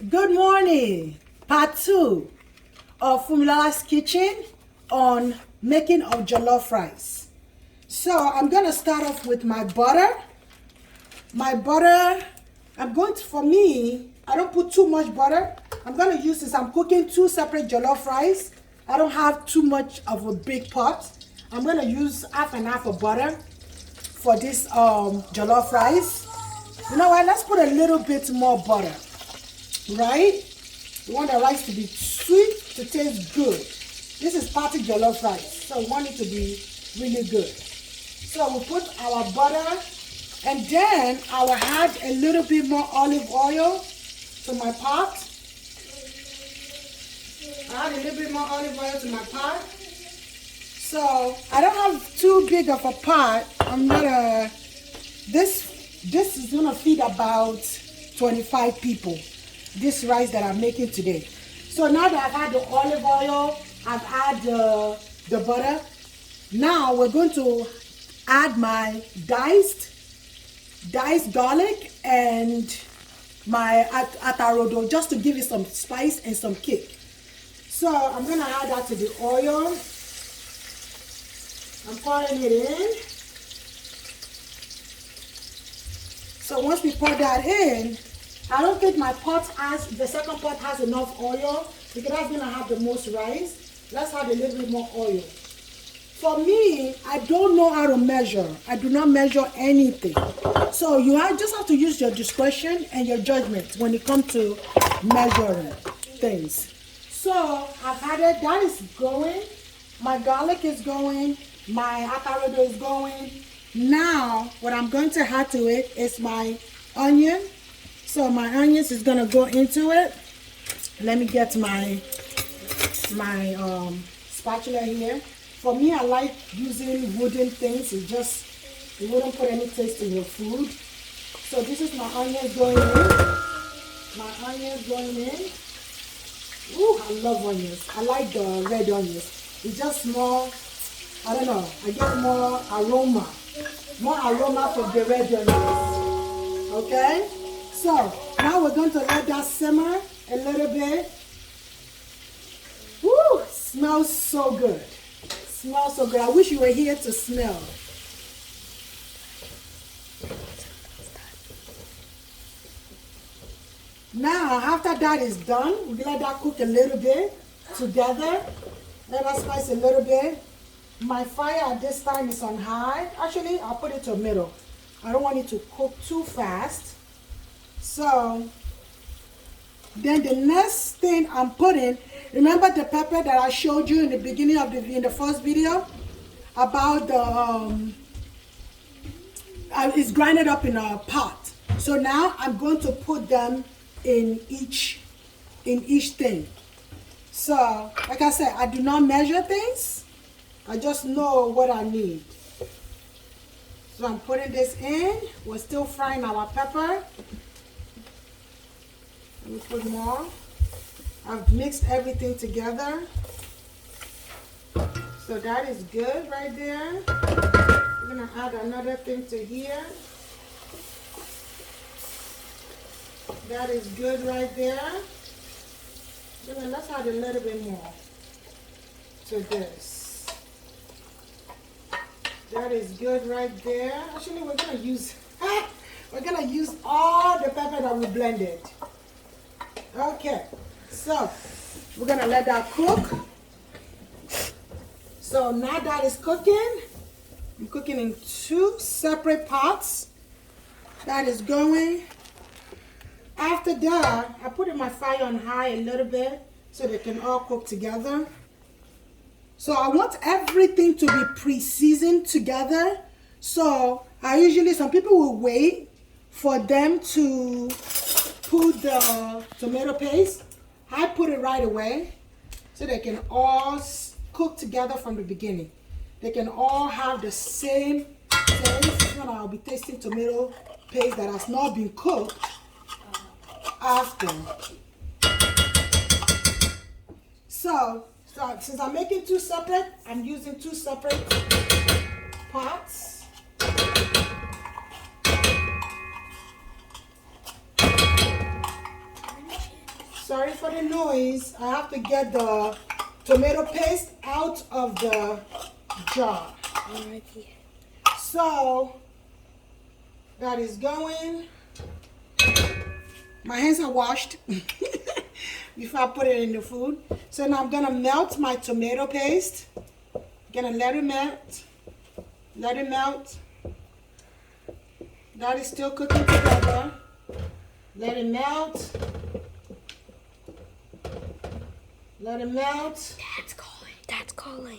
Good morning, part 2 of Fumila's kitchen on making of jollof rice. So I'm going to start off with my butter. For me, I don't put too much butter. I'm going to use this. I'm cooking 2 separate jollof rice. I don't have too much of a big pot. I'm going to use half and half of butter for this jollof rice. You know what? Let's put a little bit more butter. Right? We want the rice to be sweet, to taste good. This is party jollof rice, so we want it to be really good. So we put our butter, and then I will add a little bit more olive oil to my pot. Add a little bit more olive oil to my pot. So I don't have too big of a pot. This is gonna feed about 25 people. This rice that I'm making today. So now that I've had the olive oil, I've had the butter. Now we're going to add my diced garlic and my atarodo, just to give it some spice and some kick. So I'm gonna add that to the oil. I'm pouring it in. So once we pour that in, I don't think my the second pot has enough oil because that's going to have the most rice. Let's add a little bit more oil. For me, I don't know how to measure. I do not measure anything. So you just have to use your discretion and your judgment when it comes to measuring things. So I've added, that is going. My garlic is going. My atarodo is going. Now, what I'm going to add to it is my onion. So my onions is gonna go into it. Let me get my spatula here. For me, I like using wooden things. It wouldn't put any taste in your food. So this is my onions going in. My onions going in. Ooh, I love onions. I like the red onions. It's just more, I don't know, I get more aroma from the red onions. Okay? So now we're going to let that simmer a little bit. Woo! Smells so good. Smells so good. I wish you were here to smell. Now, after that is done, we let that cook a little bit together. Let that spice a little bit. My fire at this time is on high. Actually, I'll put it to middle. I don't want it to cook too fast. So then the next thing I'm putting, remember the pepper that I showed you in the beginning of in the first video about the it's grinded up in a pot. So now I'm going to put them in each thing. So like I said, I do not measure things. I just know what I need. So I'm putting this in. We're still frying our pepper. Let me put more. I've mixed everything together. So that is good right there. We're gonna add another thing to here. That is good right there. Then let's add a little bit more to this. That is good right there. Actually, we're gonna use all the pepper that we blended. Okay, so we're gonna let that cook. So now that is cooking, I'm cooking in 2 separate pots. That is going. After that, I put my fire on high a little bit so they can all cook together. So I want everything to be pre-seasoned together. So some people will wait for them to put the tomato paste. I put it right away so they can all cook together from the beginning. They can all have the same taste. I'll be tasting tomato paste that has not been cooked after. So since I'm making 2 separate, I'm using 2 separate pots. Sorry for the noise. I have to get the tomato paste out of the jar. Alrighty. So that is going. My hands are washed before I put it in the food. So now I'm gonna melt my tomato paste. Gonna let it melt. Let it melt. That is still cooking together. Let it melt. Let it melt. Dad's calling. Dad's calling.